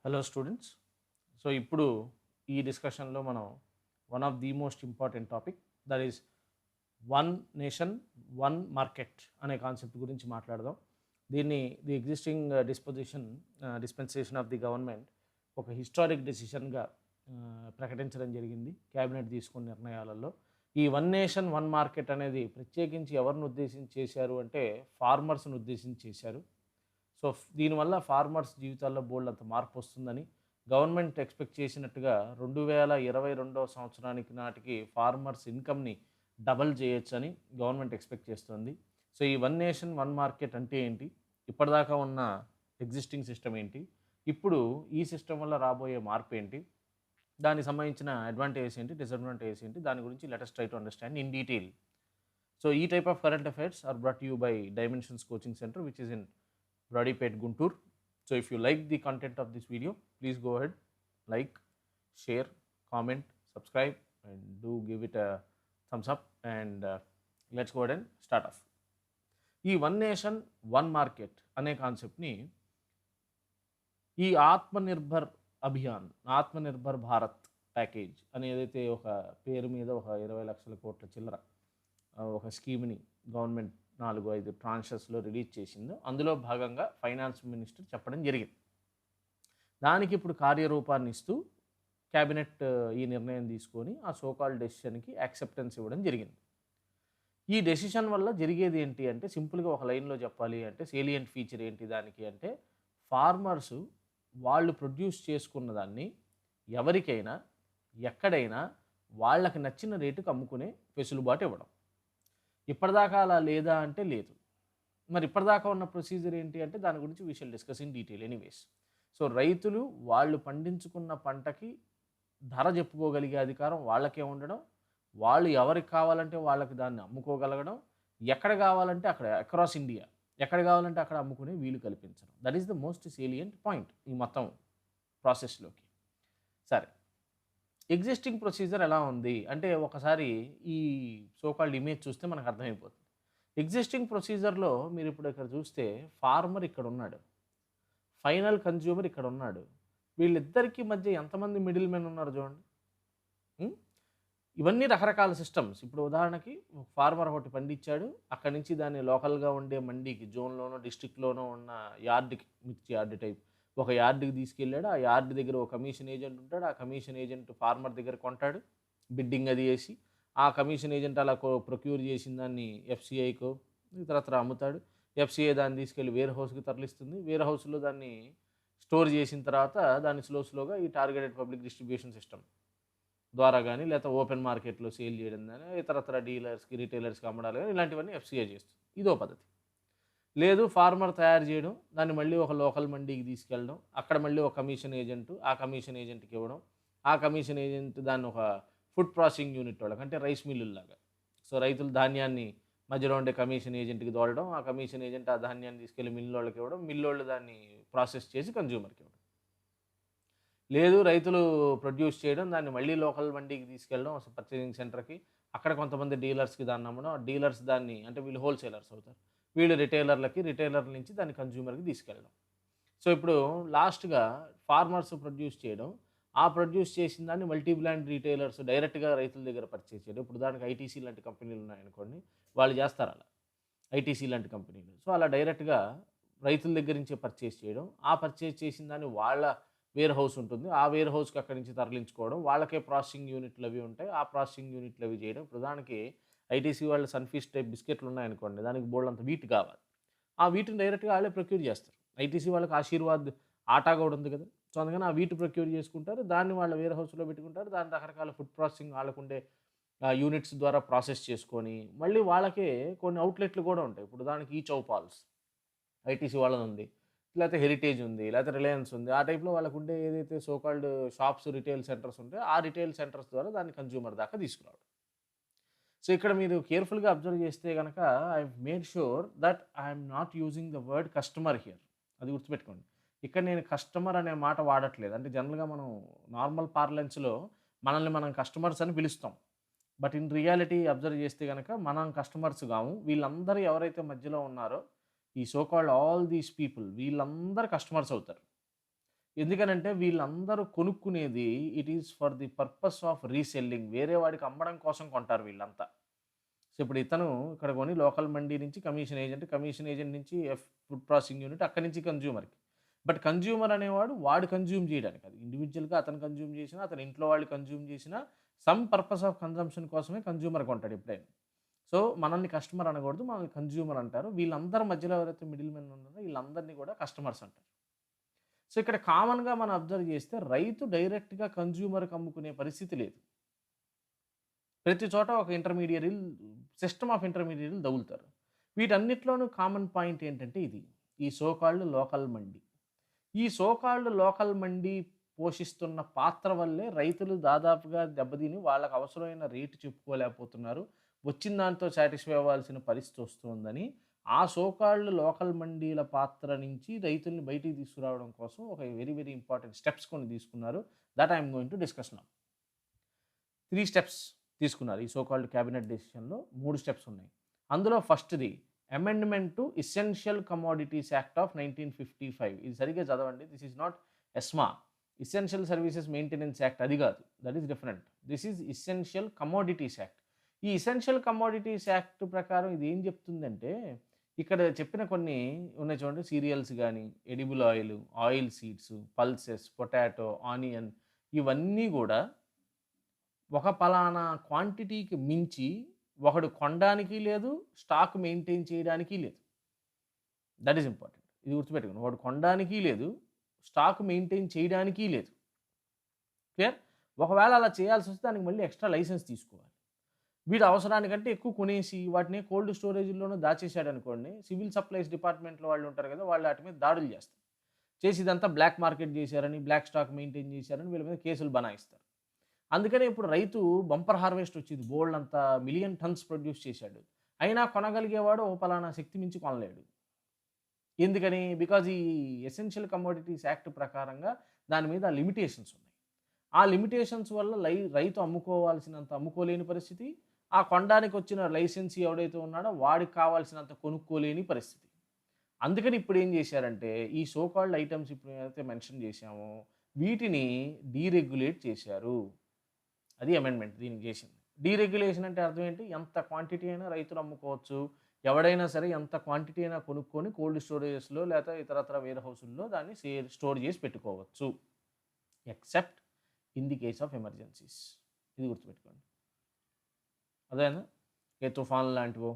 Hello students. So ఇప్పుడు ఈ డిస్కషన్లో మనం one of the most important topic, that is one nation one market అనే కాన్సెప్ట్ గురించి మాట్లాడదాం. దీన్ని the existing dispensation of the government ఒక హిస్టారిక్ డెసిషన్గా ప్రకటించడం జరిగింది క్యాబినెట్ తీసుకున్న నిర్ణయాలలో. ఈ వన్ నేషన్ వన్ మార్కెట్ అనేది ప్రత్యేకించి ఎవరిని ఉద్దేశించి చేశారు అంటే ఫార్మర్స్ని ఉద్దేశించి చేశారు. సో దీనివల్ల ఫార్మర్స్ జీవితాల్లో బోల్డంత మార్పు వస్తుందని గవర్నమెంట్ ఎక్స్పెక్ట్ చేసినట్టుగా 2022 సంవత్సరానికి నాటికి ఫార్మర్స్ ఇన్కమ్ని డబల్ చేయొచ్చని గవర్నమెంట్ ఎక్స్పెక్ట్ చేస్తుంది. సో ఈ వన్ నేషన్ వన్ మార్కెట్ అంటే ఏంటి, ఇప్పటిదాకా ఉన్న ఎగ్జిస్టింగ్ సిస్టమ్ ఏంటి, ఇప్పుడు ఈ సిస్టమ్ వల్ల రాబోయే మార్పు ఏంటి, దానికి సంబంధించిన అడ్వాంటేజెస్ ఏంటి, డిసడ్వాంటేజెస్ ఏంటి, దాని గురించి let us try to understand in detail. So ఈ type of current affairs are brought you by Dimensions coaching centre which is in Bradipet Guntur. So if you like the content of this video, please go ahead, like, share, comment, subscribe, and do give it a thumbs up. And let's go ahead and start off. ఈ one nation one market అనే కాన్సెప్ట్ని ఈ Atmanirbhar Abhiyan, Atmanirbhar Bharat package అని ఏదైతే ఒక పేరు మీద ఒక 20 లక్షల కోట్ల చిల్లర ఒక స్కీమ్ని గవర్నమెంట్ 4-5 ట్రాన్షెస్లో రిలీజ్ చేసిందో అందులో భాగంగా ఫైనాన్స్ మినిస్టర్ చెప్పడం జరిగింది. దానికి ఇప్పుడు కార్యరూపాన్ని ఇస్తూ క్యాబినెట్ ఈ నిర్ణయం తీసుకొని ఆ సోకాల్ డెసిషన్కి యాక్సెప్టెన్స్ ఇవ్వడం జరిగింది. ఈ డెసిషన్ వల్ల జరిగేది ఏంటి అంటే సింపుల్గా ఒక లైన్లో చెప్పాలి అంటే సేలియంట్ ఫీచర్ ఏంటి దానికి అంటే ఫార్మర్సు వాళ్ళు ప్రొడ్యూస్ చేసుకున్న దాన్ని ఎవరికైనా ఎక్కడైనా వాళ్ళకి నచ్చిన రేటుకు అమ్ముకునే వెసులుబాటు ఇవ్వడం. ఇప్పటిదాకా అలా లేదా అంటే లేదు. మరి ఇప్పటిదాకా ఉన్న ప్రొసీజర్ ఏంటి అంటే దాని గురించి we shall discuss in detail anyways. So రైతులు వాళ్ళు పండించుకున్న పంటకి ధర చెప్పుకోగలిగే అధికారం వాళ్ళకే ఉండడం, వాళ్ళు ఎవరికి కావాలంటే వాళ్ళకి దాన్ని అమ్ముకోగలగడం, ఎక్కడ కావాలంటే అక్కడ అక్రాస్ ఇండియా ఎక్కడ కావాలంటే అక్కడ అమ్ముకునే వీలు కల్పించడం. That is the most salient point ఈ మొత్తం ప్రాసెస్లోకి. సరే, ఎగ్జిస్టింగ్ ప్రొసీజర్ ఎలా ఉంది అంటే ఒకసారి ఈ సోకాల్డ్ ఇమేజ్ చూస్తే మనకు అర్థమైపోతుంది. ఎగ్జిస్టింగ్ ప్రొసీజర్లో మీరు ఇప్పుడు ఇక్కడ చూస్తే ఫార్మర్ ఇక్కడ ఉన్నాడు, ఫైనల్ కన్జ్యూమర్ ఇక్కడ ఉన్నాడు. వీళ్ళిద్దరికీ మధ్య ఎంతమంది మిడిల్ మెన్ ఉన్నారు చూడండి. ఉం? ఇవన్నీ రకరకాల సిస్టమ్స్. ఇప్పుడు ఉదాహరణకి ఫార్మర్ ఒకటి పండించాడు, అక్కడి నుంచి దాన్ని లోకల్గా ఉండే మండీకి జోన్లోనో డిస్ట్రిక్ట్లోనో ఉన్న యార్డ్కి, మిర్చి యార్డ్ టైప్ ఒక యార్డ్కి తీసుకెళ్ళాడు. ఆ యార్డ్ దగ్గర ఒక కమిషన్ ఏజెంట్ ఉంటాడు. ఆ కమిషన్ ఏజెంట్ ఫార్మర్ దగ్గర కొంటాడు, బిడ్డింగ్ అది చేసి ఆ కమిషన్ ఏజెంట్ అలా ప్రొక్యూర్ చేసిన దాన్ని ఎఫ్సిఐకో ఇతరత్ర అమ్ముతాడు. ఎఫ్సిఐ దాన్ని తీసుకెళ్ళి వేర్ హౌస్కి తరలిస్తుంది. వేర్ హౌస్లో దాన్ని స్టోర్ చేసిన తర్వాత దాన్ని స్లోగా ఈ టార్గెటెడ్ పబ్లిక్ డిస్ట్రిబ్యూషన్ సిస్టమ్ ద్వారా కానీ లేకపోతే ఓపెన్ మార్కెట్లో సేల్ చేయడం కానీ ఇతరత్ర డీలర్స్కి రిటైలర్స్కి అమ్మడాలు కానీ ఇలాంటివన్నీ ఎఫ్సిఐ చేస్తుంది. ఇదో పద్ధతి. లేదు, ఫార్మర్ తయారు చేయడం, దాన్ని మళ్ళీ ఒక లోకల్ మండీకి తీసుకెళ్ళడం, అక్కడ మళ్ళీ ఒక కమిషన్ ఏజెంట్ ఆ కమిషన్ ఏజెంట్కి ఇవ్వడం, ఆ కమిషన్ ఏజెంట్ దాన్ని ఒక ఫుడ్ ప్రాసెసింగ్ యూనిట్ వాళ్ళకి అంటే రైస్ మిల్లుల్లాగా. సో రైతులు ధాన్యాన్ని మధ్యలో ఉండే కమిషన్ ఏజెంట్కి తోలడం, ఆ కమిషన్ ఏజెంట్ ఆ ధాన్యాన్ని తీసుకెళ్ళి మిల్లోళ్ళకి ఇవ్వడం, మిల్లోళ్ళు దాన్ని ప్రాసెస్ చేసి కన్జ్యూమర్కి ఇవ్వడం. లేదు, రైతులు ప్రొడ్యూస్ చేయడం, దాన్ని మళ్ళీ లోకల్ మండీకి తీసుకెళ్ళడం పర్చేసింగ్ సెంటర్కి, అక్కడ కొంతమంది డీలర్స్కి దాన్ని అమ్మడం, ఆ డీలర్స్ దాన్ని అంటే వీళ్ళు హోల్సేలర్స్ అవుతారు, వీళ్ళు రిటైలర్ల నుంచి దాన్ని కన్జ్యూమర్కి తీసుకెళ్ళడం. సో ఇప్పుడు లాస్ట్గా ఫార్మర్స్ ప్రొడ్యూస్ చేయడం, ఆ ప్రొడ్యూస్ చేసిన దాన్ని మల్టీ బ్రాండ్ రిటైలర్స్ డైరెక్ట్గా రైతుల దగ్గర పర్చేస్ చేయడం. ఇప్పుడు దానికి ఐటీసీ లాంటి కంపెనీలు ఉన్నాయనుకోండి, వాళ్ళు చేస్తారు అలా, ఐటీసీ లాంటి కంపెనీలు. సో అలా డైరెక్ట్గా రైతుల దగ్గర నుంచే పర్చేస్ చేయడం, ఆ పర్చేస్ చేసిన దాన్ని వాళ్ళ వేర్ హౌస్ ఉంటుంది, ఆ వేర్ హౌస్కి అక్కడి నుంచి తరలించుకోవడం, వాళ్ళకే ప్రాసెసింగ్ యూనిట్లు అవి ఉంటాయి, ఆ ప్రాసెసింగ్ యూనిట్లు అవి చేయడం. ఇప్పుడు దానికి ఐటీసీ వాళ్ళు సన్ఫీస్ట్ టైప్ బిస్కెట్లు ఉన్నాయనుకోండి, దానికి బోల్డంత వీట్ కావాలి, ఆ వీటిని డైరెక్ట్గా వాళ్ళే ప్రొక్యూర్ చేస్తారు. ఐటీసీ వాళ్ళకి ఆశీర్వాద్ ఆటా కూడా ఉంది కదా, సో అందుకని ఆ వీటి ప్రొక్యూర్ చేసుకుంటారు, దాన్ని వాళ్ళ వేర్ హౌస్లో పెట్టుకుంటారు, దాని రకరకాల ఫుడ్ ప్రాసెసింగ్ వాళ్ళకుండే యూనిట్స్ ద్వారా ప్రాసెస్ చేసుకొని మళ్ళీ వాళ్ళకే కొన్ని అవుట్లెట్లు కూడా ఉంటాయి. ఇప్పుడు దానికి ఈ చౌపాల్స్ ఐటీసీ వాళ్ళది ఉంది, లేకపోతే హెరిటేజ్ ఉంది, లేకపోతే రిలయన్స్ ఉంది, ఆ టైప్లో వాళ్ళకు ఉండే ఏదైతే సోకాల్డ్ షాప్స్ రిటైల్ సెంటర్స్ ఉంటాయో ఆ రిటైల్ సెంటర్స్ ద్వారా దాన్ని కన్జ్యూమర్ దాకా తీసుకురావడం. సో ఇక్కడ మీరు కేర్ఫుల్గా అబ్జర్వ్ చేస్తే కనుక I made sure that I'm not using the word customer here. అది గుర్తుపెట్టుకోండి. ఇక్కడ నేను కస్టమర్ అనే మాట వాడట్లేదు. అంటే జనరల్గా మనం నార్మల్ పార్లెన్స్లో మనల్ని మనం కస్టమర్స్ అని పిలుస్తాం. బట్ ఇన్ రియాలిటీ అబ్జర్వ్ చేస్తే కనుక మనం కస్టమర్స్ కాము. వీళ్ళందరూ ఎవరైతే మధ్యలో ఉన్నారో ఈ so called all these people వీళ్ళందరూ కస్టమర్స్ అవుతారు. ఎందుకనంటే వీళ్ళందరూ కొనుక్కునేది it is for the purpose of reselling. వేరే వాడికి అమ్మడం కోసం కొంటారు వీళ్ళంతా. సో, ఇప్పుడు ఇతను ఇక్కడ కొని లోకల్ మండీ నుంచి కమిషన్ ఏజెంట్ నుంచి ఫుడ్ ప్రాసెసింగ్ యూనిట్, అక్కడి నుంచి కన్జ్యూమర్‌కి. బట్ కన్జ్యూమర్ అనేవాడు వాడు కన్జ్యూమ్ చేయడానికి. అది ఇండివిడ్యువల్‌గా అతను కన్జ్యూమ్ చేసినా, అతని ఇంట్లో వాళ్ళు కన్జ్యూమ్ చేసినా సమ్ పర్పస్ ఆఫ్ కన్జంప్షన్ కోసమే కన్జ్యూమర్ కొంటాడు ఎప్పుడైనా. సో, మనల్ని కస్టమర్ అనకూడదు. మనల్ని కన్జ్యూమర్ అంటారు. వీళ్ళందరి మధ్యలో ఎవరైతే మిడిల్ మెన్ ఉన్నారో వీళ్ళందరిని కూడా కస్టమర్స్ అంటారు. సో, ఇక్కడ కామన్‌గా మనం అబ్జర్వ్ చేస్తే రైతు డైరెక్ట్‌గా కన్జ్యూమర్‌కి అమ్ముకునే పరిస్థితి లేదు. ప్రతి చోట ఒక సిస్టమ్ ఆఫ్ ఇంటర్మీడియరీలు తగులుతారు. వీటన్నిటిలోనూ కామన్ పాయింట్ ఏంటంటే ఇది. ఈ సో కాల్డ్ లోకల్ మండీ. ఈ సో కాల్డ్ లోకల్ మండీ పోషిస్తున్న పాత్ర వల్లే రైతులు దాదాపుగా దెబ్బతిని వాళ్ళకి అవసరమైన రేటు చెప్పుకోలేకపోతున్నారు. వచ్చిన దాంతో సాటిస్ఫై అవ్వాల్సిన పరిస్థితి వస్తుందని ఆ సో కాల్డ్ లోకల్ మండీల పాత్ర నుంచి రైతుల్ని బయటికి తీసుకురావడం కోసం ఒక వెరీ వెరీ ఇంపార్టెంట్ స్టెప్స్ కొన్ని తీసుకున్నారు. That I'm going to discuss now. 3 steps తీసుకున్నారు. ఈ సో కాల్డ్ క్యాబినెట్ డెసిషన్‌లో 3 స్టెప్స్ ఉన్నాయి. అందులో ఫస్ట్‌ది amendment to essential commodities act of 1955. ఇది సరిగ్గా చదవండి. This is not ESMA. Essential services maintenance act అది కాదు. That is different. This is essential commodities act. ఈ ఎసెన్షియల్ కమోడిటీస్ యాక్ట్ ప్రకారం ఇది ఏం చెప్తుందంటే, ఇక్కడ చెప్పిన కొన్ని ఉన్నాయి చూడండి. సీరియల్స్ గానీ, edible oil, oil seeds, pulses, potato, onion ఇవన్నీ గూడా ఒక పలానా క్వాంటిటీకి మించి ఒకడు కొనడానికి లేదు, స్టాక్ మెయింటైన్ చేయడానికి లేదు. That is important. ఇది గుర్తుపెట్టుకోండి. వాడు కొనడానికి లేదు, స్టాక్ మెయింటైన్ చేయడానికి లేదు. క్లియర్? ఒకవేళ అలా చేయాల్సొస్తే దానికి మళ్ళీ ఎక్స్‌ట్రా లైసెన్స్ తీసుకోవాలి. వీడు అవసరానికంటే ఎక్కువ కొనేసి వాటిని కోల్డ్ స్టోరేజ్‌ల్లోనో దాచేసాడనుకోండి, సివిల్ సప్లైస్ డిపార్ట్‌మెంట్‌లో వాళ్ళు ఉంటారు కదా! వాళ్ళు ఆటి మీద దాడులు చేస్తారు. చేసి ఇదంతా బ్లాక్ మార్కెట్ చేశారని, బ్లాక్ స్టాక్ మెయింటైన్ చేశారని వీళ్ళ మీద కేసులు బనాయిస్తారు. అందుకనే ఇప్పుడు రైతు బంపర్ హార్వెస్ట్ వచ్చింది. బోలెడంత మిలియన్ టన్స్ ప్రొడ్యూస్ చేశాడు. అయినా కొనగలిగేవాడు ఓ పలానా శక్తి మించి కొనలేడు. ఎందుకని? బికాజ్ ఈ ఎసెన్షియల్ కమోడిటీస్ యాక్ట్ ప్రకారంగా దాని మీద లిమిటేషన్స్ ఉన్నాయి. ఆ లిమిటేషన్స్ వల్ల రైతు అమ్ముకోవాల్సినంత అమ్ముకోలేని పరిస్థితి. ఆ కొనడానికి వచ్చిన లైసెన్సీ ఎవడైతే ఉన్నాడో వాడికి కావాల్సినంత కొనుక్కోలేని పరిస్థితి. అందుకని ఇప్పుడు ఏం చేశారంటే, ఈ సో కాల్డ్ ఐటెమ్స్ ఇప్పుడు ఏదైతే మెన్షన్ చేశామో వీటిని డీరెగ్యులేట్ చేశారు. అది అమెండ్మెంట్ దీనికి చేసింది. డీరెగ్యులేషన్ అంటే అర్థం ఏంటి? ఎంత క్వాంటిటీ అయినా రైతులు అమ్ముకోవచ్చు. ఎవడైనా సరే ఎంత క్వాంటిటీ అయినా కొనుక్కొని కోల్డ్ స్టోరేజెస్‌లో లేకపోతే ఇతరత్ర వేర్ హౌసుల్లో దాన్ని స్టోర్ చేసి పెట్టుకోవచ్చు. Except in the case of emergencies. ఇది గుర్తుపెట్టుకోండి. అర్థమైందా? ఏ తుఫాన్లు లాంటివో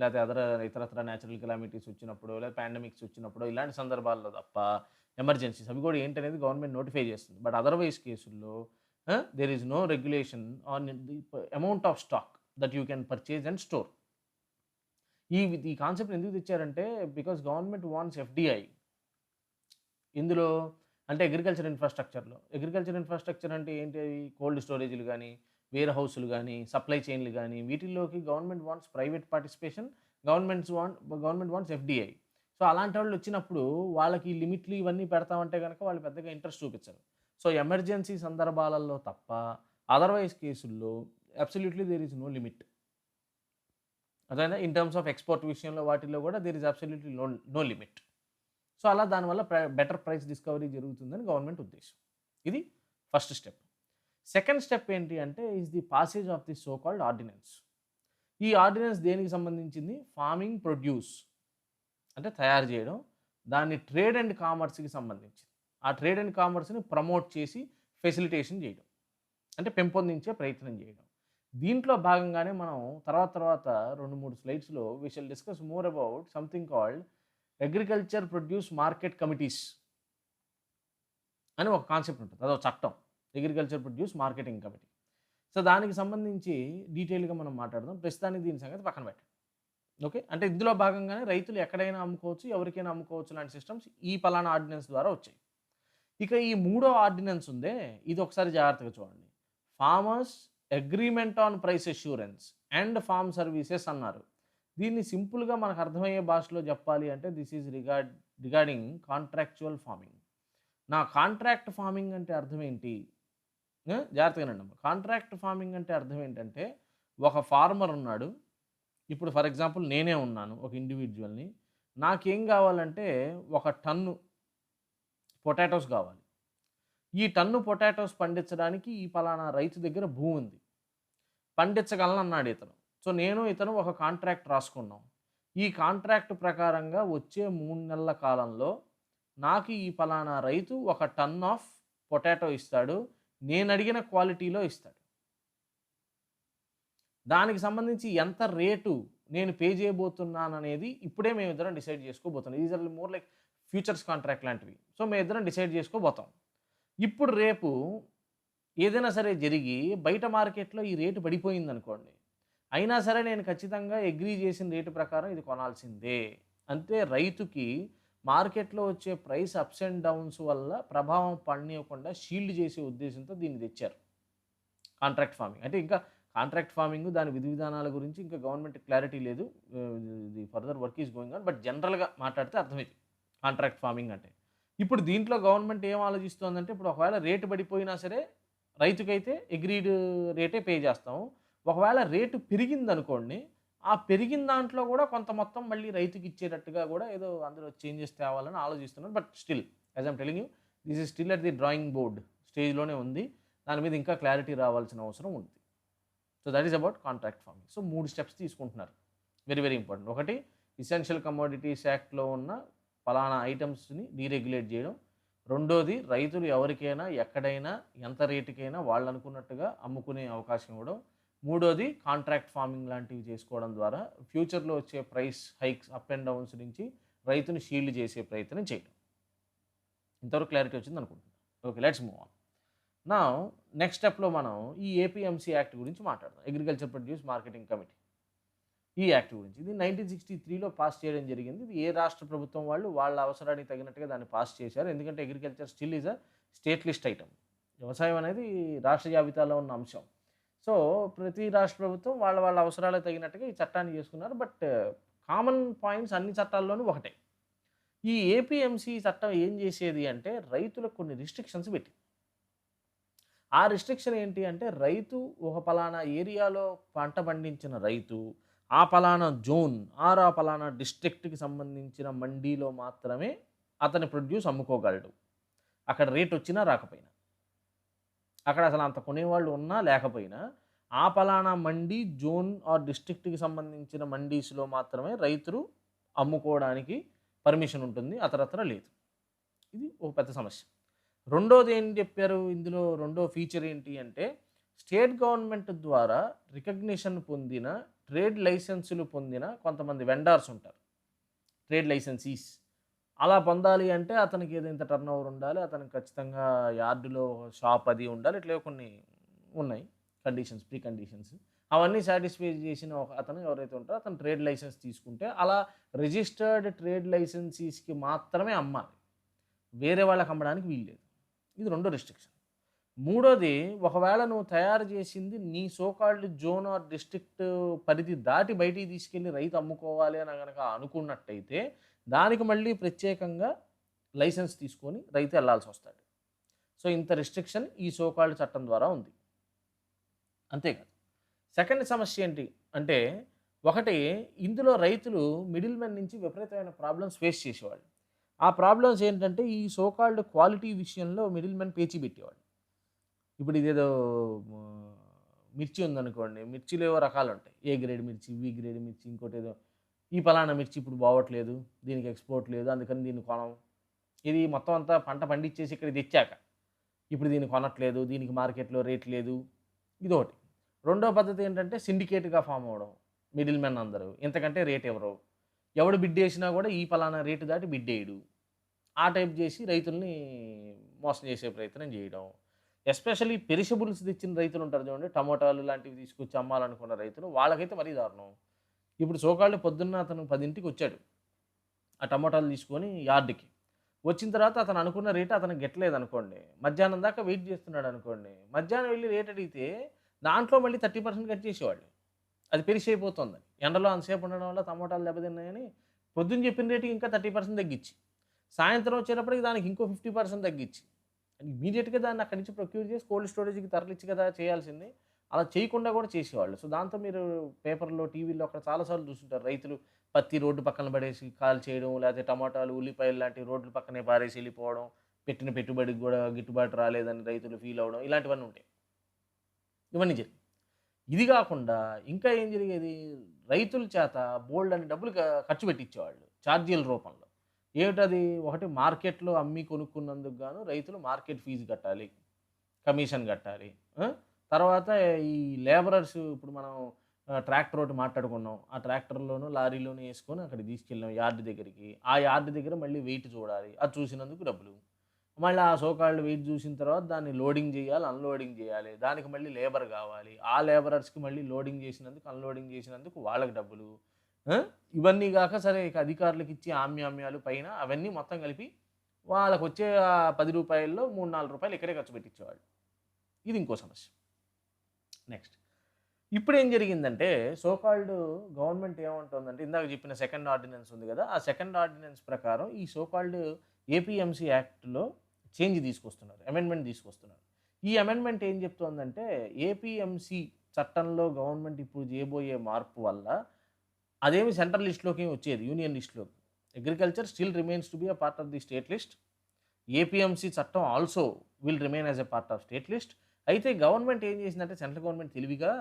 లేకపోతే ఇతరత్ర న్యాచురల్ కెలామిటీస్ వచ్చినప్పుడో, లేదా పాండమిక్స్ వచ్చినప్పుడో ఇలాంటి సందర్భాల్లో తప్ప ఎమర్జెన్సీస్ అవి కూడా ఏంటనేది గవర్నమెంట్ నోటిఫై చేస్తుంది. బట్ అదర్‌వైజ్ కేసుల్లో there is no regulation on the amount of stock that you can purchase and store. ఈ కాన్సెప్ట్ ఎందుకు తెచ్చారంటే బికాస్ గవర్నమెంట్ వాంట్స్ ఎఫ్‌డిఐ. ఇందులో అంటే అగ్రికల్చర్ ఇన్‌ఫ్రాస్ట్రక్చర్‌లో. అగ్రికల్చర్ ఇన్‌ఫ్రాస్ట్రక్చర్ అంటే ఏంటి? కోల్డ్ స్టోరేజ్‌లు గానీ, వేర్ హౌస్‌లు గానీ, సప్లై చైన్‌లు గానీ వీటిల్లోకి government wants private participation. Government wants FDI. So, అలాంటోళ్ళు వచ్చినప్పుడు వాళ్ళకి లిమిట్లు ఇవన్నీ పెడతామంటే గనక వాళ్ళు పెద్దగా ఇంట్రెస్ట్ చూపించరు. సో, ఎమర్జెన్సీ సందర్భాలలో తప్ప అదర్‌వైజ్ కేసుల్లో absolutely there is no limit. అర్థమైందా? ఇన్ టర్మ్స్ ఆఫ్ ఎక్స్‌పోర్ట్ విషయంలో వాటిల్లో కూడా there is absolutely no limit. So, అలా దానివల్ల బెటర్ ప్రైస్ డిస్కవరీ జరుగుతుందని గవర్నమెంట్ ఉద్దేశం. ఇది ఫస్ట్ స్టెప్. సెకండ్ స్టెప్ ఏంటి అంటే is the passage of the so called ordinance. ఈ ఆర్డినెన్స్ దేనికి సంబంధించింది? ఫార్మింగ్ ప్రొడ్యూస్ అంటే తయారు చేయడం. దాన్ని ట్రేడ్ అండ్ కామర్స్‌కి సంబంధించింది. ఆ ట్రేడ్ అండ్ కామర్స్‌ని ప్రమోట్ చేసి ఫెసిలిటేషన్ చేయడం. అంటే పెంపొందించే ప్రయత్నం చేయడం. దీంట్లో భాగంగానే మనం తర్వాత 2, 3 స్లైడ్స్‌లో we shall discuss more about something called agriculture produce market committees అని ఒక కాన్సెప్ట్ ఉంటుంది. అదొక చట్టం. Agriculture produce marketing committee. So, దానికి సంబంధించి డీటెయిల్‌గా మనం మాట్లాడదాం. ప్రస్తుతానికి దీని సంగతి పక్కన పెట్టండి. ఓకే. అంటే ఇందులో భాగంగానే రైతులు ఎక్కడైనా అమ్ముకోవచ్చు, ఎవరికైనా అమ్ముకోవచ్చు లాంటి సిస్టమ్స్ ఈ పలానా ఆర్డినెన్స్ ద్వారా వచ్చాయి. ఇక ఈ మూడో ఆర్డినెన్స్ ఉందే, ఇది ఒకసారి జాగ్రత్తగా చూడండి. Farmers agreement on price assurance and farm services అన్నారు. దీన్ని సింపుల్‌గా మనకు అర్థమయ్యే భాషలో చెప్పాలి అంటే this is regarding contractual farming. నా కాంట్రాక్ట్ ఫార్మింగ్ అంటే అర్థం ఏంటి? జాగ్రత్తగా వినండమ్మా. కాంట్రాక్ట్ ఫార్మింగ్ అంటే అర్థం ఏంటంటే ఒక ఫార్మర్ ఉన్నాడు. ఇప్పుడు ఫర్ ఎగ్జాంపుల్ నేనే ఉన్నాను ఒక ఇండివిడ్యువల్‌ని. నాకేం కావాలంటే ఒక టన్ను పొటాటోస్ కావాలి. ఈ టన్ను పొటాటోస్ పండించడానికి ఈ పలానా రైతు దగ్గర భూమి ఉంది. పండించగలనన్నాడు ఇతను. సో, నేను ఇతను ఒక కాంట్రాక్ట్ రాసుకున్నాం. ఈ కాంట్రాక్ట్ ప్రకారంగా వచ్చే 3 నెలల కాలంలో నాకు ఈ పలానా రైతు ఒక టన్ ఆఫ్ పొటాటో ఇస్తాడు. నేనడిగిన క్వాలిటీలో ఇస్తాడు. దానికి సంబంధించి ఎంత రేటు నేను పే చేయబోతున్నాననేది ఇప్పుడే మేమిద్దరం డిసైడ్ చేసుకోబోతున్నాం. These are more like futures contract లాంటివి. సో, మేమిద్దరం డిసైడ్ చేసుకోబోతాం. ఇప్పుడు రేపు ఏదైనా సరే జరిగి బయట మార్కెట్‌లో ఈ రేటు పడిపోయిందనుకోండి. అయినా సరే నేను ఖచ్చితంగా అగ్రీ చేసిన రేటు ప్రకారం ఇది కొనాల్సిందే. అంటే రైతుకి మార్కెట్‌లో వచ్చే ప్రైస్ అప్స్ అండ్ డౌన్స్ వల్ల ప్రభావం పడనీయకుండా షీల్డ్ చేసే ఉద్దేశ్యంతో దీన్ని తెచ్చారు. Contract farming. అంటే ఇంకా కాంట్రాక్ట్ ఫార్మింగ్ దాని విధి విధానాల గురించి ఇంకా గవర్నమెంట్ క్లారిటీ లేదు. The further work is going on. But జనరల్‌గా మాట్లాడితే అర్థమైంది. కాంట్రాక్ట్ ఫార్మింగ్ అంటే. ఇప్పుడు దీంట్లో గవర్నమెంట్ ఏం ఆలోచిస్తోందంటే ఇప్పుడు ఒకవేళ రేటు పడిపోయినా సరే రైతుకైతే అగ్రీడ్ రేటే పే చేస్తాం. ఒకవేళ రేటు పెరిగిందనుకోండి, ఆ పెరిగిన దాంట్లో కూడా కొంత మొత్తం మళ్ళీ రైతుకి ఇచ్చేటట్టుగా కూడా ఏదో అందులో చేంజెస్ తేవాలని ఆలోచిస్తున్నారు. But still as I'm telling you this is still at the drawing board స్టేజ్‌లోనే ఉంది. దాని మీద ఇంకా క్లారిటీ రావాల్సిన అవసరం ఉంది. So, that is about contract farming. So, 3 steps తీసుకుంటున్నారు. Very, very important. ఒకటి ఎసెన్షియల్ కమోడిటీస్ యాక్ట్‌లో ఉన్న పలానా ఐటెమ్స్‌ని డీరెగ్యులేట్ చేయడం. రెండోది రైతులు ఎవరికైనా, ఎక్కడైనా, ఎంత రేటుకైనా వాళ్ళనుకున్నట్టుగా అమ్ముకునే అవకాశం ఇవ్వడం. మూడోది కాంట్రాక్ట్ ఫార్మింగ్ లాంటివి చేసుకోవడం ద్వారా ఫ్యూచర్‌లో వచ్చే price hikes, up and downs నుంచి రైతుని షీల్డ్ చేసే ప్రయత్నం చేయడం. ఇంతవరకు క్లారిటీ వచ్చిందనుకుంటున్నాను. Okay, let's move on. Now next స్టెప్‌లో మనం ఈ ఏపీఎంసీ యాక్ట్ గురించి మాట్లాడదాం. Agriculture produce marketing committee. ఈ యాక్ట్ గురించి. ఇది 1963లో పాస్ చేయడం జరిగింది. ఇది ఏ రాష్ట్ర ప్రభుత్వం వాళ్ళు వాళ్ళ అవసరానికి తగినట్టుగా దాన్ని పాస్ చేశారు. ఎందుకంటే agriculture still is a state list item. వ్యవసాయం అనేది రాష్ట్ర జాబితాలో ఉన్న అంశం. సో, ప్రతి రాష్ట్ర ప్రభుత్వం వాళ్ళ వాళ్ళ అవసరాలకు తగినట్టుగా ఈ చట్టాన్ని చేసుకున్నారు. బట్ కామన్ పాయింట్స్ అన్ని చట్టాల్లోనూ ఒకటే. ఈ ఏపీఎంసీ చట్టం ఏం చేసేది అంటే రైతులకు కొన్ని రిస్ట్రిక్షన్స్ పెట్టింది. ఆ రిస్ట్రిక్షన్ ఏంటి అంటే రైతు ఒక పలానా ఏరియాలో పంట పండించిన రైతు ఆ పలానా జోన్ ఆర్ ఆ పలానా డిస్ట్రిక్ట్‌కి సంబంధించిన మండీలో మాత్రమే అతని ప్రొడ్యూస్ అమ్ముకోగలడు. అక్కడ రేట్ వచ్చినా రాకపోయినా. అక్కడ అసలు అంత కొనేవాళ్ళు ఉన్నా లేకపోయినా ఆ పలానా మండీ, జోన్ ఆర్ డిస్ట్రిక్ట్‌కి సంబంధించిన మండీస్‌లో మాత్రమే రైతులు అమ్ముకోవడానికి పర్మిషన్ ఉంటుంది. అతరత్రా లేదు. ఇది ఒక పెద్ద సమస్య. రెండోది ఏం చెప్పారు ఇందులో రెండో ఫీచర్ ఏంటి అంటే స్టేట్ గవర్నమెంట్ ద్వారా రికగ్నిషన్ పొందిన ట్రేడ్ లైసెన్సులు పొందిన కొంతమంది వెండార్స్ ఉంటారు. ట్రేడ్ లైసెన్సీస్. అలా పొందాలి అంటే అతనికి ఏదో ఇంత టర్నోవర్ ఉండాలి. అతనికి ఖచ్చితంగా యార్డులో షాప్ అది ఉండాలి. ఇట్లా కొన్ని ఉన్నాయి కండిషన్స్, ప్రీ కండిషన్స్. అవన్నీ సాటిస్ఫై చేసిన ఒక అతను ఎవరైతే ఉంటారో అతను ట్రేడ్ లైసెన్స్ తీసుకుంటే అలా రిజిస్టర్డ్ ట్రేడ్ లైసెన్సీస్‌కి మాత్రమే అమ్మాలి. వేరే వాళ్ళకి అమ్మడానికి వీల్లేదు. ఇది రెండో రిస్ట్రిక్షన్. మూడోది ఒకవేళ నువ్వు తయారు చేసింది నీ so called zone or district పరిధి దాటి బయటికి తీసుకెళ్ళి రైతు అమ్ముకోవాలి అని గనక అనుకున్నట్టయితే దానికి మళ్ళీ ప్రత్యేకంగా లైసెన్స్ తీసుకొని రైతు వెళ్ళాల్సొస్తాడు. సో, ఇంత రిస్ట్రిక్షన్ ఈ సో కాల్డ్ చట్టం ద్వారా ఉంది. అంతేకాదు. సెకండ్ సమస్య ఏంటి అంటే ఒకటి ఇందులో రైతులు మిడిల్ మెన్ నుంచి విపరీతమైన ప్రాబ్లమ్స్ ఫేస్ చేసేవాళ్ళు. ఆ ప్రాబ్లమ్స్ ఏంటంటే ఈ సో కాల్డ్ క్వాలిటీ విషయంలో మిడిల్ మెన్ పేచీ పెట్టేవాళ్ళు. ఇప్పుడు ఇదేదో మిర్చి ఉందనుకోండి. మిర్చిలో ఏవో రకాలుంటాయి. ఏ గ్రేడ్ మిర్చి, బి గ్రేడ్ మిర్చి, ఇంకోటేదో ఈ పలానా మిర్చి ఇప్పుడు బావట్లేదు. దీనికి ఎక్స్‌పోర్ట్ లేదు. అందుకని దీన్ని కొనం. ఇది మొత్తం అంతా పంట పండించేసి ఇక్కడికి తెచ్చాక. ఇప్పుడు దీన్ని కొనట్లేదు. దీనికి మార్కెట్‌లో రేట్ లేదు. ఇదోటి. రెండో పద్ధతి ఏంటంటే సిండికేట్‌గా ఫార్మ్ అవ్వడం. మిడిల్ మెన్ అందరూ. ఇంతకంటే రేట్ ఇవ్వరు. ఎవడు బిడ్డేసినా కూడా ఈ పలానా రేటు దాటి బిడ్డేయడు. ఆ టైప్ చేసి రైతుల్ని మోసం చేసే ప్రయత్నం చేయడం. ఎస్పెషల్లీ పెరిషబుల్స్ తెచ్చిన రైతులు ఉంటారు చూడండి. టమోటాలు లాంటివి తీసుకొచ్చి అమ్మాలనుకున్న రైతులు వాళ్ళకైతే మరీ దారుణం. ఇప్పుడు సోకాళ్ళు పొద్దున్న అతను 10కి వచ్చాడు. ఆ టమోటాలు తీసుకొని యార్డ్‌కి. వచ్చిన తర్వాత అతను అనుకున్న రేట్ అతనికి గిట్టలేదనుకోండి. మధ్యాహ్నం దాకా వెయిట్ చేస్తున్నాడనుకోండి. మధ్యాహ్నం వెళ్లి రేట్ అడిగితే దాంట్లో మళ్ళీ 30% కట్ చేసేవాళ్ళు. అది పెరిష్ అయిపోతుందని. ఎండలో అంతసేపు ఉండడం వల్ల టమోటాలు దెబ్బతిన్నాయని పొద్దున్న చెప్పిన రేటుకి ఇంకా 30% తగ్గించి. సాయంత్రం వచ్చేటప్పటికి దానికి ఇంకో 50% తగ్గించి. ఇమ్మీడియేట్‌గా దాన్ని అక్కడి నుంచి ప్రొక్యూర్ చేసి కోల్డ్ స్టోరేజ్‌కి తరలించి కదా చేయాల్సింది. అలా చేయకుండా కూడా చేసేవాళ్ళు. సో, దాంతో మీరు పేపర్‌లో, టీవీలో అక్కడ చాలా సార్లు చూసుంటారు. రైతులు పత్తి రోడ్డు పక్కన పడేసి కాల్చేయడం, లేకపోతే టమాటాలు, ఉల్లిపాయలు లాంటివి రోడ్ల పక్కనే పారేసి ఎళ్ళిపోవడం, పెట్టిన పెట్టుబడికి కూడా గిట్టుబాటు రాలేదని రైతులు ఫీల్ అవ్వడం ఇలాంటివన్నీ ఉంటాయి. ఇవన్నీ జరిగాయి. ఇది గాకుండా ఇంకా ఏం జరిగేది, రైతుల చేత బోలెడన్ని డబ్బులు ఖర్చు పెట్టించేవాళ్ళు ఛార్జీల రూపంలో. ఏమిటది? ఒకటి మార్కెట్‌లో అమ్మి కొనుక్కున్నందుకు గాను రైతులు మార్కెట్ ఫీజు కట్టాలి. కమిషన్ కట్టాలి. ఆ! తర్వాత ఈ లేబరర్స్ ఇప్పుడు మనం ట్రాక్టర్ ఒకటి మాట్లాడుకున్నాం. ఆ ట్రాక్టర్‌లోనో, లారీలోనో యేసుకొని అక్కడికి తీసుకెళ్ళాం యార్డ్ దగ్గరికి. ఆ యార్డ్ దగ్గర మళ్ళీ వెయిట్ చూడాలి. అది చూసినందుకు డబ్బులు. మళ్ళీ ఆ సో కాల్డ్ వెయిట్ చూసిన తర్వాత దాన్ని లోడింగ్ చేయాలి, అన్‌లోడింగ్ చేయాలి. దానికి మళ్ళీ లేబర్ కావాలి. ఆ లేబరర్స్‌కి మళ్ళీ లోడింగ్ చేసినందుకు, అన్‌లోడింగ్ చేసినందుకు వాళ్ళకి డబ్బులు. ఆ! ఇవన్నీ గాక సరే ఇక అధికారులకిచ్చే ఆమ్యామ్యాలు పైన అవన్నీ మొత్తం కలిపి వాళ్ళకొచ్చే రూ. 10లో రూ. 3, 4 ఇక్కడే ఖర్చు పెట్టించేవాళ్ళు. ఇది ఇంకో సమస్య. నెక్స్ట్ ఇప్పుడేం జరిగిందంటే సో కాల్డ్ గవర్నమెంట్ ఏమంటోందంటే ఇందాక చెప్పిన సెకండ్ ఆర్డినెన్స్ ఉంది గదా! ఆ సెకండ్ ఆర్డినెన్స్ ప్రకారం ఈ సో కాల్డ్ ఏపీఎంసీ యాక్ట్‌లో చేంజ్ తీసుకొస్తున్నారు. అమెండ్మెంట్ తీసుకొస్తున్నారు. ఈ అమెండ్మెంట్ ఏం చెప్తోందంటే ఏపీఎంసీ చట్టంలో గవర్నమెంట్ ఇప్పుడు చేయబోయే మార్పు వల్ల అదేమి సెంట్రల్ లిస్ట్‌లోకి వచ్చేది యూనియన్ లిస్ట్‌లోకి. Agriculture still remains to be a part of the state list. APMC చట్టం also will remain as a part of state list. అయితే గవర్నమెంట్ ఏం చేసిందంటే సెంట్రల్ గవర్నమెంట్ తెలివిగా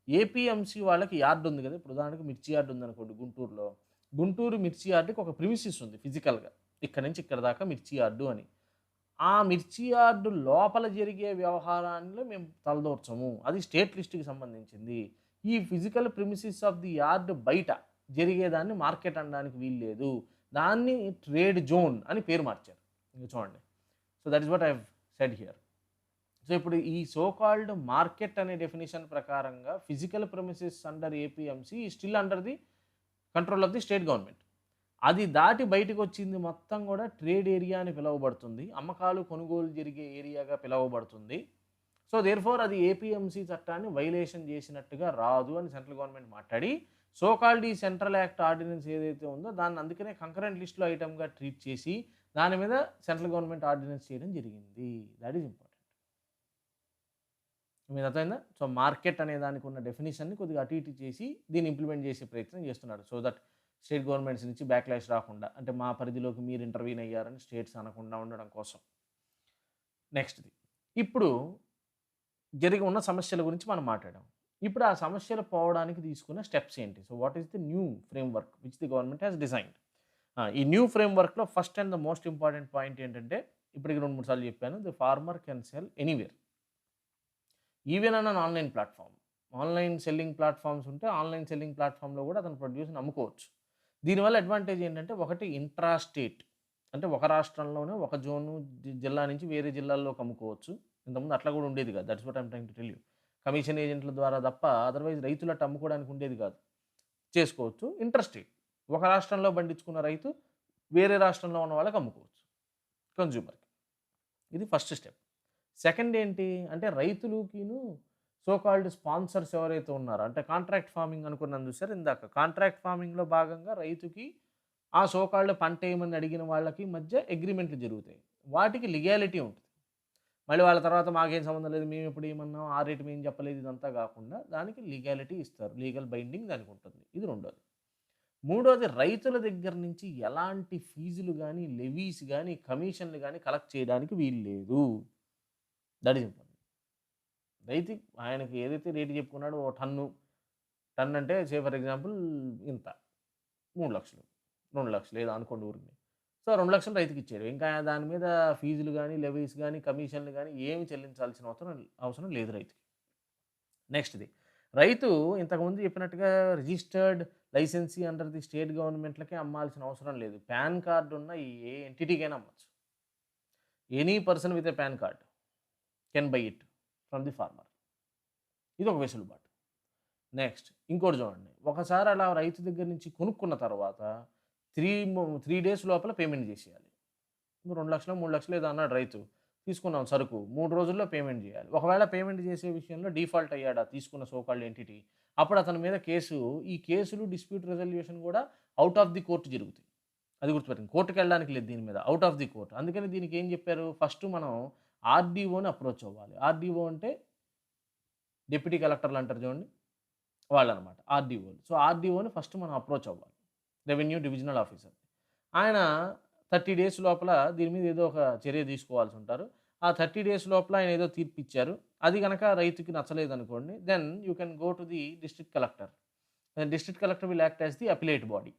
ఏపీఎంసీ వాళ్ళకి యార్డ్ ఉంది కదా! ఇప్పుడు ఉదాహరణకు మిర్చి యార్డ్ ఉందనుకోండి గుంటూరులో. గుంటూరు మిర్చి యార్డ్‌కి ఒక ప్రిమిసిస్ ఉంది ఫిజికల్‌గా. ఇక్కడి నుంచి ఇక్కడి దాకా మిర్చి యార్డు అని. ఆ మిర్చి యార్డు లోపల జరిగే వ్యవహారాల్లో మేము తలదూర్చము. అది స్టేట్ లిస్ట్‌కి సంబంధించింది. ఈ physical premises of the yard బయట జరిగేదాన్ని మార్కెట్ అనడానికి వీల్లేదు. దాన్ని ట్రేడ్ జోన్ అని పేరు మార్చారు. ఇంక చూడండి. So, that is what I have said here. So, ఇప్పుడు ఈ సో కాల్డ్ మార్కెట్ అనే డెఫినిషన్ ప్రకారంగా physical premises under APMC still under the control of the state government. అది దాటి బయటకొచ్చింది మొత్తం గూడా ట్రేడ్ ఏరియా అని పిలువబడుతుంది. అమ్మకాలు, కొనుగోలు జరిగే ఏరియాగా పిలువబడుతుంది. సో, దేర్‌ఫోర్ అది ఏపీఎంసీ చట్టాన్ని వైలేషన్ చేసినట్టుగా రాదు అని సెంట్రల్ గవర్నమెంట్ మాట్లాడి, సో కాల్డ్ ఈ సెంట్రల్ యాక్ట్ ఆర్డినెన్స్ ఏదైతే ఉందో దాన్ని అందుకనే కంకరెంట్ లిస్ట్‌లో ఐటెమ్‌గా ట్రీట్ చేసి, దాని మీద సెంట్రల్ గవర్నమెంట్ ఆర్డినెన్స్ చేయడం జరిగింది. That is important. మీకు అర్థమైందా? సో, మార్కెట్ అనే దానికి ఉన్న డెఫినిషన్‌ని కొద్దిగా అటు ఇటు చేసి దీన్ని ఇంప్లిమెంట్ చేసే ప్రయత్నం చేస్తున్నాడు. సో దట్ స్టేట్ గవర్నమెంట్స్ నుంచి బ్యాక్‌లాష్ రాకుండా అంటే మా పరిధిలోకి మీరు ఇంటర్వీన్ అయ్యారని స్టేట్స్ అనకుండా ఉండడం కోసం. నెక్స్ట్‌ది. ఇప్పుడు జరిగి ఉన్న సమస్యల గురించి మనం మాట్లాడాం. ఇప్పుడు ఆ సమస్యలు పోవడానికి తీసుకున్న స్టెప్స్ ఏంటి? So, what is the new framework which the government has designed. ఈ న్యూ ఫ్రేమ్‌వర్క్‌లో first and the most important point ఏంటంటే ఇప్పటికి 2, 3 సార్లు చెప్పాను. The farmer can sell anywhere. Even on an online platform. Online selling platforms ఉంటే online selling ప్లాట్‌ఫార్మ్‌లో కూడా అతను ప్రొడ్యూస్‌ని అమ్ముకోవచ్చు. దీనివల్ల అడ్వాంటేజ్ ఏంటంటే ఒకటి ఇంట్రా స్టేట్ అంటే ఒక రాష్ట్రంలోనే ఒక జోను జిల్లా నుంచి వేరే జిల్లాల్లోకి అమ్ముకోవచ్చు. ఇంతకుముందు అట్లా కూడా ఉండేది కాదు. That's what I am trying to tell you. Commission ఏజెంట్ల ద్వారా తప్ప అదర్‌వైజ్ రైతులు అట్ట అమ్ముకోవడానికి ఉండేది కాదు. చేసుకోవచ్చు. Inter state. ఒక రాష్ట్రంలో పండించుకున్న రైతు వేరే రాష్ట్రంలో ఉన్న వాళ్ళకి అమ్ముకోవచ్చు. కన్జ్యూమర్‌కి. ఇది ఫస్ట్ స్టెప్. సెకండ్ ఏంటి అంటే రైతులుకిను సో కాల్డ్ స్పాన్సర్స్ ఎవరైతే ఉన్నారో అంటే కాంట్రాక్ట్ ఫార్మింగ్ అనుకున్నాను చూసారా ఇందాక. కాంట్రాక్ట్ ఫార్మింగ్‌లో భాగంగా రైతుకి ఆ సో కాల్డ్ పంటేయమని అడిగిన వాళ్ళకి మధ్య అగ్రీమెంట్లు జరుగుతాయి. వాటికి లీగాలిటీ ఉంటది. మళ్ళీ వాళ్ళ తర్వాత మాకేం సంబంధం లేదు. మేము ఎప్పుడు ఏమన్నాం, ఆ రేట్ మేము చెప్పలేదు ఇదంతా గాకుండా దానికి లీగాలిటీ ఇస్తారు. లీగల్ బైండింగ్ దానికుంటుంది. ఇది రెండోది. మూడోది రైతుల దగ్గర నుంచి ఎలాంటి ఫీజులు గాని, లెవీస్ గాని, కమిషన్‌లు గాని కలెక్ట్ చేయడానికి వీల్లేదు. That is important. రైతు ఆయనకి ఏదైతే రేట్ చెప్పుకున్నాడో ఓ టన్ను, టన్ అంటే ఫర్ ఎగ్జాంపుల్ ఇంత 3,00,000, 2,00,000 ఏదో అనుకోండి ఊరికే. సో, 2,00,000 రైతుకిచ్చారు. ఇంకా దాని మీద ఫీజులు గాని, లెవీస్ గాని, కమిషన్‌లు గాని ఏమి చెల్లించాల్సిన అవసరం అవసరం లేదు రైతుకి. నెక్స్ట్‌ది రైతు ఇంతకుముందు చెప్పినట్టుగా registered licensee under the state గవర్నమెంట్‌లకే అమ్మాల్సిన అవసరం లేదు. పాన్ కార్డ్ ఉన్న ఏ ఎంటిటీకైనా అమ్మొచ్చు. Any person with a PAN card can buy it from the farmer. ఇదొక వెసులుబాటు. నెక్స్ట్ ఇంకోటి చూడండి. ఒకసారి అలా రైతు దగ్గర నుంచి కొనుక్కున్న తర్వాత 3 డేస్ లోపల పేమెంట్ చేసేయాలి. 2,00,000 3,00,000 ఏదో అన్నాడు రైతు. తీసుకున్నాం సరుకు. 3 రోజుల్లో పేమెంట్ చేయాలి. ఒకవేళ పేమెంట్ చేసే విషయంలో డిఫాల్ట్ అయ్యాడా తీసుకున్న సో కాల్డ్ ఎంటిటీ, అప్పుడు అతని మీద ఈ కేసులు డిస్ప్యూట్ రిజల్యూషన్ కూడా ఔట్ ఆఫ్ ది కోర్ట్ జరుగుతాయి. అది గుర్తుపెట్టుకోండి. కోర్ట్‌కెళ్ళడానికి లేదు దీని మీద. Out of the court. అందుకని దీనికి ఏం చెప్పారు? ఫస్ట్ మనం ఆర్‌డీఓని అప్రోచ్ అవ్వాలి. ఆర్‌డీఓ అంటే డిప్యూటీ కలెక్టర్లు అంటారు చూడండి. వాళ్ళనమాట ఆర్‌డీఓలు. సో, ఆర్‌డీఓని ఫస్ట్ మనం అప్రోచ్ అవ్వాలి. Revenue divisional officer. ఆయన 30 డేస్ లోపల దీని మీద ఏదో ఒక చర్య తీసుకోవాల్సి ఉంటారు. ఆ 30 డేస్ లోపల ఆయన ఏదో తీర్పిచ్చారు. అది గనక రైతుకి నచ్చలేదనుకోండి, then you can go to the district collector. District collector will act as the appellate body.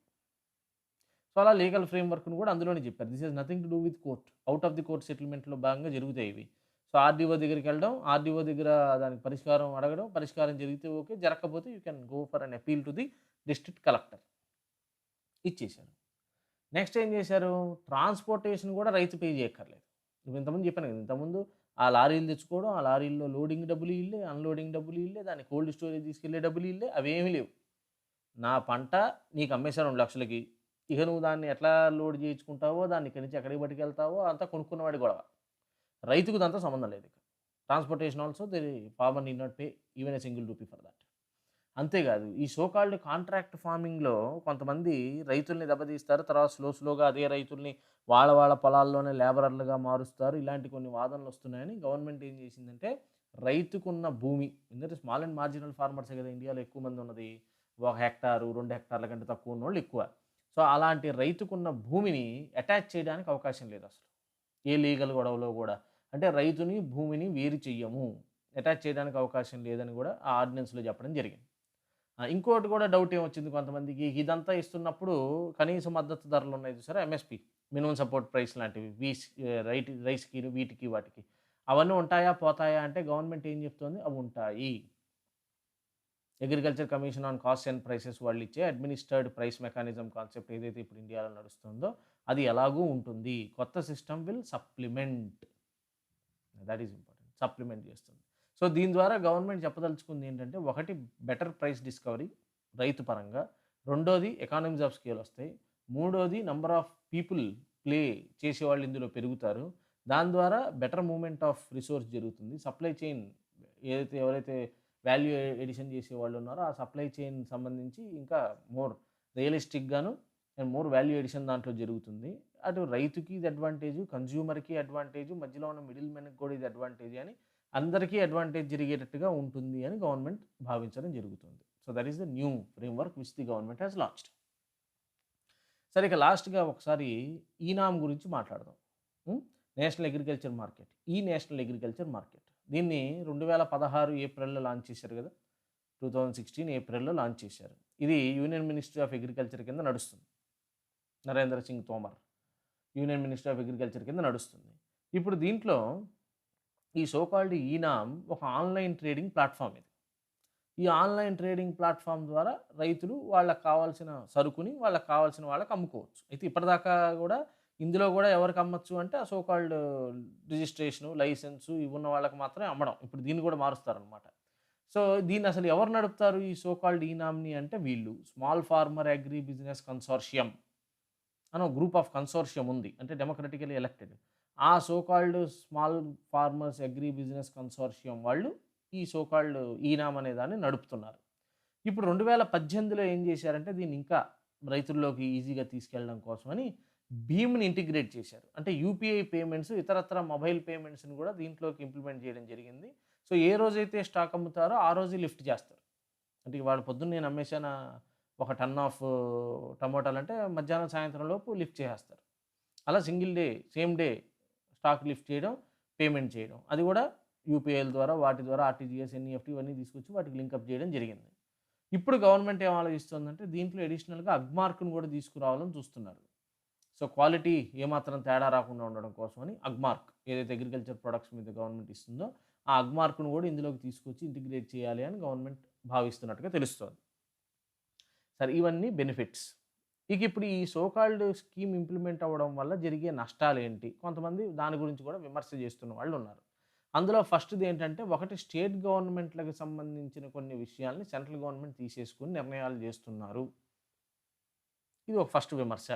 So, అలా లీగల్ ఫ్రేమ్‌వర్క్‌ని కూడా అందులోనే చెప్పారు. This has nothing to do with court. Out of the court సెటిల్‌మెంట్‌లో భాగంగా జరుగుతాయి ఇవి. సో, ఆర్‌డీఓ దగ్గరికెళ్ళడం, ఆర్‌డీఓ దగ్గర దానికి పరిష్కారం అడగడం, పరిష్కారం జరిగితే ఓకే. జరగకపోతే you can go for an appeal to the district collector. ఇచ్చేశారు. నెక్స్ట్ ఏం చేశారు? ట్రాన్స్‌పోర్టేషన్ కూడా రైతు పే చేయక్కర్లేదు. ఇప్పుడు ఇంతకుముందు చెప్పాను కదా! ఇంతకుముందు ఆ లారీలు తెచ్చుకోవడం, ఆ లారీల్లో లోడింగ్ డబ్బులు ఈళ్ళే, అన్‌లోడింగ్ డబ్బులు ఈళ్ళే, దాన్ని కోల్డ్ స్టోరేజ్ తీసుకెళ్ళే డబ్బులు ఈళ్ళే, అవేమీ లేవు. నా పంట నీకు అమ్మేశాను 2,00,000కి. ఇక నువ్వు దాన్ని ఎట్లా లోడ్ చేయించుకుంటావో, దాన్ని ఇక్కడి నుంచి ఎక్కడికి పట్టుకెళ్తావో అంతా కొనుక్కున్నవాడి గొడవ. రైతుకు దాంతో సంబంధం లేదు ఇక. Transportation also farmer need not pay even a single rupee for that. అంతేకాదు ఈ సో కాల్డ్ కాంట్రాక్ట్ ఫార్మింగ్‌లో కొంతమంది రైతుల్ని దెబ్బతీస్తారు. తర్వాత స్లోగా అదే రైతుల్ని వాళ్ళ పొలాల్లోనే లేబరర్లుగా మారుస్తారు. ఇలాంటి కొన్ని వాదనలొస్తున్నాయని గవర్నమెంట్ ఏం చేసిందంటే, రైతుకున్న భూమి ఎందుకంటే స్మాల్ అండ్ మార్జినల్ ఫార్మర్సే కదా ఇండియాలో ఎక్కువ మంది ఉన్నది. 1 హెక్టారు, 2 హెక్టార్ల కంటే తక్కువ ఉన్నోళ్ళు ఎక్కువ. సో, అలాంటి రైతుకున్న భూమిని అటాచ్ చేయడానికి అవకాశం లేదసలు. ఏ లీగల్ గొడవలో గూడా. అంటే రైతుని, భూమిని వేరు చెయ్యము. అటాచ్ చేయడానికి అవకాశం లేదని గూడా ఆ ఆర్డినెన్స్‌లో చెప్పడం జరిగింది. ఇంకోటి కూడా డౌట్ ఏమొచ్చింది కొంతమందికి, ఇదంతా ఇస్తున్నప్పుడు కనీస మద్దతు ధరలున్నాయి చూసారా? ఎంఎస్‌పి. మినిమమ్ సపోర్ట్ ప్రైస్ లాంటివి. రైస్‌కి, వీటికి, వాటికి. అవన్నీ ఉంటాయా? పోతాయా? అంటే గవర్నమెంట్ ఏం చెప్తోంది? అవుంటాయి. Agriculture commission on costs and prices వాళ్ళిచ్చే అడ్మినిస్టర్డ్ ప్రైస్ మెకానిజం కాన్సెప్ట్ ఏదైతే ఇప్పుడు ఇండియాలో నడుస్తుందో, అది ఎలాగూ ఉంటుంది. కొత్త system will supplement. That is important. Supplement చేస్తుంది. సో, దీని ద్వారా గవర్నమెంట్ చెప్పదలుచుకుంది ఏంటంటే, ఒకటి బెటర్ ప్రైస్ డిస్కవరీ రైతు పరంగా. రెండోది ఎకానమీస్ ఆఫ్ స్కేల్ వస్తాయి. మూడోది నంబర్ ఆఫ్ పీపుల్ ప్లే చేసేవాళ్ళు ఇందులో పెరుగుతారు. దాని ద్వారా బెటర్ మూవ్‌మెంట్ ఆఫ్ రిసోర్స్ జరుగుతుంది. సప్లై చైన్ ఎవరైతే వాల్యూ ఎడిషన్ చేసేవాళ్ళు ఉన్నారో, ఆ సప్లై చైన్ సంబంధించి ఇంకా మోర్ రియలిస్టిక్‌గాను అండ్ మోర్ వాల్యూ ఎడిషన్ దాంట్లో జరుగుతుంది. అటు రైతుకి ఇది అడ్వాంటేజు, కన్జ్యూమర్‌కి అడ్వాంటేజు, మధ్యలో ఉన్న మిడిల్ మెన్‌కి కూడా ఇది అడ్వాంటేజే అని అందరికీ అడ్వాంటేజ్ జరిగేటట్టుగా ఉంటుంది అని గవర్నమెంట్ భావించడం జరుగుతుంది. So, that is the new framework which the government has launched. సరే ఇక లాస్ట్‌గా ఒకసారి ఈనామ్ గురించి మాట్లాడదాం. హ్మ్. National agriculture market. ఈ నేషనల్ అగ్రికల్చర్ మార్కెట్. దీన్ని 2016 ఏప్రిల్‌లో లాంచ్ చేశారు గదా! 2016 ఏప్రిల్‌లో లాంచ్ చేశారు. ఇది యూనియన్ మినిస్ట్రీ ఆఫ్ అగ్రికల్చర్ కింద నడుస్తుంది. Narendra Singh Tomar union ministry of agriculture కింద నడుస్తుంది. ఇప్పుడు దీంట్లో ఈ సో కాల్డ్ ఈనామ్ ఒక ఆన్‌లైన్ ట్రేడింగ్ ప్లాట్‌ఫార్మ్ ఇది. ఈ ఆన్‌లైన్ ట్రేడింగ్ ప్లాట్‌ఫార్మ్ ద్వారా రైతులు వాళ్ళకి కావాల్సిన సరుకుని వాళ్ళకి కావాల్సిన వాళ్ళకి అమ్ముకోవచ్చు. అయితే ఇప్పటిదాకా గూడా ఇందులో గూడా ఎవరికి అమ్మొచ్చు అంటే ఆ సో కాల్డ్ రిజిస్ట్రేషను, లైసెన్సు ఇవున్న వాళ్ళకి మాత్రమే అమ్మడం. ఇప్పుడు దీన్ని గూడా మారుస్తారనమాట. సో, దీన్నసలు ఎవరు నడుపుతారు ఈ సో కాల్డ్ ఈనామ్‌ని అంటే వీళ్ళు small farmer agri business consortium అని ఒక గ్రూప్ ఆఫ్ కన్సార్షియం ఉంది. అంటే డెమోక్రటికల్లీ ఎలక్టెడ్. ఆ so called small farmers agri business consortium వాళ్ళు ఈ సో కాల్డ్ ఈనామ్ అనే దాన్ని నడుపుతున్నారు. ఇప్పుడు 2018లో ఏం చేశారంటే దీన్ని ఇంకా రైతుల్లోకి ఈజీగా తీసుకెళ్ళడం కోసమని భీమ్‌ని ఇంటిగ్రేట్ చేశారు. అంటే యూపీఐ పేమెంట్స్ ఇతరత్రా మొబైల్ పేమెంట్స్‌ని కూడా దీంట్లోకి ఇంప్లిమెంట్ చేయడం జరిగింది. సో, ఏ రోజైతే స్టాక్ అమ్ముతారో ఆ రోజే లిఫ్ట్ చేస్తారు. అంటే ఇవాళ పొద్దున్న నేను అమ్మేసానా ఒక టన్ ఆఫ్ టమోటాలంటే మధ్యాహ్నం, సాయంత్రం లోపు లిఫ్ట్ చేసేస్తారు. అలా single day, same day stock lift చేయడం, పేమెంట్ చేయడం. అది కూడా యూపీఐల ద్వారా, వాటి ద్వారా ఆర్టీజీఎస్, ఎన్ఈఎఫ్టీ ఇవన్నీ తీసుకొచ్చి వాటికి లింకప్ చేయడం జరిగింది. ఇప్పుడు గవర్నమెంట్ ఏం ఆలోచిస్తుందంటే దీంట్లో అడిషనల్‌గా అగ్మార్క్‌ని కూడా తీసుకురావాలని చూస్తున్నారు. సో, క్వాలిటీ ఏమాత్రం తేడా రాకుండా ఉండడం కోసమని అగ్మార్క్ ఏదైతే అగ్రికల్చర్ ప్రొడక్ట్స్ మీద గవర్నమెంట్ ఇస్తుందో, ఆ అగ్మార్క్‌ను కూడా ఇందులోకి తీసుకొచ్చి ఇంటిగ్రేట్ చేయాలి అని గవర్నమెంట్ భావిస్తున్నట్టుగా తెలుస్తోంది. సరే ఇవన్నీ బెనిఫిట్స్. ఇక ఇప్పుడు ఈ సో కాల్డ్ స్కీమ్ ఇంప్లిమెంట్ అవ్వడం వల్ల జరిగే నష్టాలేంటి? కొంతమంది దాని గురించి కూడా విమర్శ చేస్తున్న వాళ్ళున్నారు. అందులో ఫస్ట్‌ది ఏంటంటే, ఒకటి స్టేట్ గవర్నమెంట్‌లకి సంబంధించిన కొన్ని విషయాల్ని సెంట్రల్ గవర్నమెంట్ తీసేసుకొని నిర్ణయాలు చేస్తున్నారు. ఇది ఒక ఫస్ట్ విమర్శ.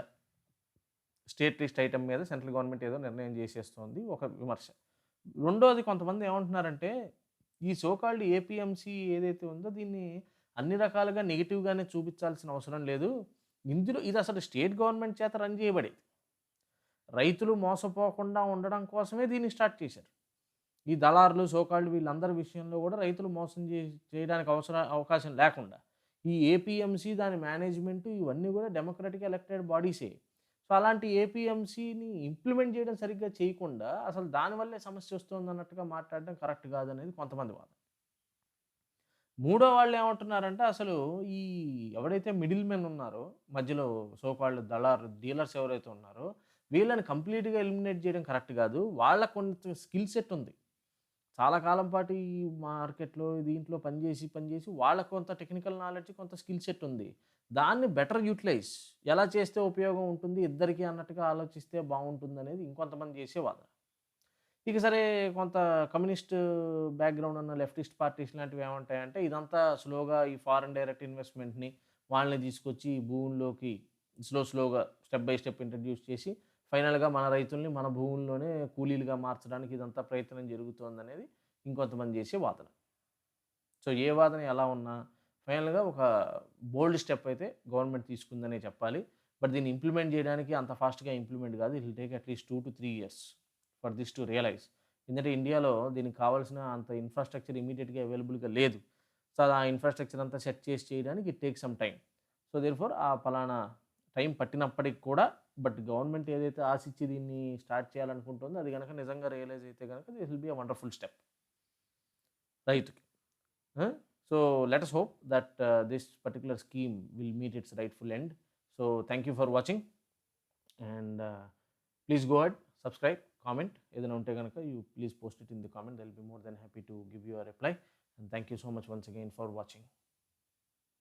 స్టేట్ లిస్ట్ ఐటెమ్ మీద సెంట్రల్ గవర్నమెంట్ ఏదో నిర్ణయం చేసేస్తోంది ఒక విమర్శ. రెండోది కొంతమంది ఏమంటున్నారంటే, ఈ సో కాల్డ్ ఏపీఎంసీ ఏదైతే ఉందో దీన్ని అన్ని రకాలుగా నెగెటివ్‌గానే చూపించాల్సిన అవసరం లేదు. ఇందులో ఇదసలు స్టేట్ గవర్నమెంట్ చేత రన్ చేయబడేది. రైతులు మోసపోకుండా ఉండడం కోసమే దీన్ని స్టార్ట్ చేశారు. ఈ దళారులు, సో కాల్డ్ వీళ్ళందరి విషయంలో కూడా రైతులు మోసం చేయడానికి అవకాశం లేకుండా ఈ ఏపీఎంసీ దాని మేనేజ్‌మెంట్ ఇవన్నీ కూడా డెమోక్రటిక్ ఎలక్టెడ్ బాడీసే. సో, అలాంటి ఏపీఎంసీని ఇంప్లిమెంట్ చేయడం సరిగ్గా చేయకుండా అసలు దానివల్లే సమస్య వస్తుందన్నట్టుగా మాట్లాడడం కరెక్ట్ కాదనేది కొంతమంది వాదన. మూడో వాళ్ళేమంటున్నారంటే అసలు ఈ ఎవడైతే మిడిల్ మెన్ ఉన్నారో, మధ్యలో సో కాల్డ్ డీలర్స్ ఎవరైతే ఉన్నారో, వీళ్ళని కంప్లీట్‌గా ఎలిమినేట్ చేయడం కరెక్ట్ గాదు. వాళ్ళకి కొంత స్కిల్ సెట్ ఉంది. చాలా కాలం పాటు ఈ మార్కెట్‌లో దీంట్లో పనిచేసి వాళ్ళకి కొంత టెక్నికల్ నాలెడ్జ్, కొంత స్కిల్ సెట్ ఉంది. దాన్ని బెటర్ యుటిలైజ్ ఎలా చేస్తే ఉపయోగం ఉంటుంది ఇద్దరికీ అన్నట్టుగా ఆలోచిస్తే బావుంటుందనేది ఇంకొంతమంది చేసే వాదన. ఇక సరే కొంత కమ్యూనిస్ట్ బ్యాక్‌గ్రౌండ్ ఉన్న లెఫ్టిస్ట్ పార్టీస్ లాంటివి ఏమంటాయంటే, ఇదంతా స్లోగా ఈ ఫారెన్ డైరెక్ట్ ఇన్వెస్ట్‌మెంట్‌ని వాళ్ళని తీసుకొచ్చి భూముల్లోకి స్లోగా స్టెప్ బై స్టెప్ ఇంట్రడ్యూస్ చేసి, ఫైనల్‌గా మన రైతుల్ని మన భూముల్లోనే కూలీలుగా మార్చడానికి ఇదంతా ప్రయత్నం జరుగుతోందనేది ఇంకొంతమంది చేసే వాదన. సో, ఏ వాదన ఎలా ఉన్నా ఫైనల్‌గా ఒక బోల్డ్ స్టెప్ అయితే గవర్నమెంట్ తీసుకుందనే చెప్పాలి. బట్ దీన్ని ఇంప్లిమెంట్ చేయడానికి అంత ఫాస్ట్‌గా ఇంప్లిమెంట్ కాదు. ఇట్ విల్ టేక్ అట్‌లీస్ట్ 2-3 years for this to realize. ఎందుకంటే ఇండియాలో దీనికి కావాల్సిన అంత ఇన్‌ఫ్రాస్ట్రక్చర్ ఇమ్మీడియేట్‌గా అవైలబుల్‌గా లేదు. సో, ఆ ఇన్‌ఫ్రాస్ట్రక్చర్ అంతా సెట్ చేసి చేయడానికి it takes some time. So, therefore ఆ పలానా టైం పట్టినప్పటికి కూడా బట్ గవర్నమెంట్ ఏదైతే ఆశిచ్చి దీన్ని స్టార్ట్ చేయాలనుకుంటుందో అది గనక నిజంగా రియలైజ్ అయితే గనక this will be a wonderful step రైతుకి. ఆ! So, let us hope that this particular scheme will meet its rightful end. So, thank you for watching and please go ahead, subscribe, comment. ఏదైనా ఉంటే గనక you please post it in the comment. They'll be more than happy to give you a reply. And thank you so much once again for watching.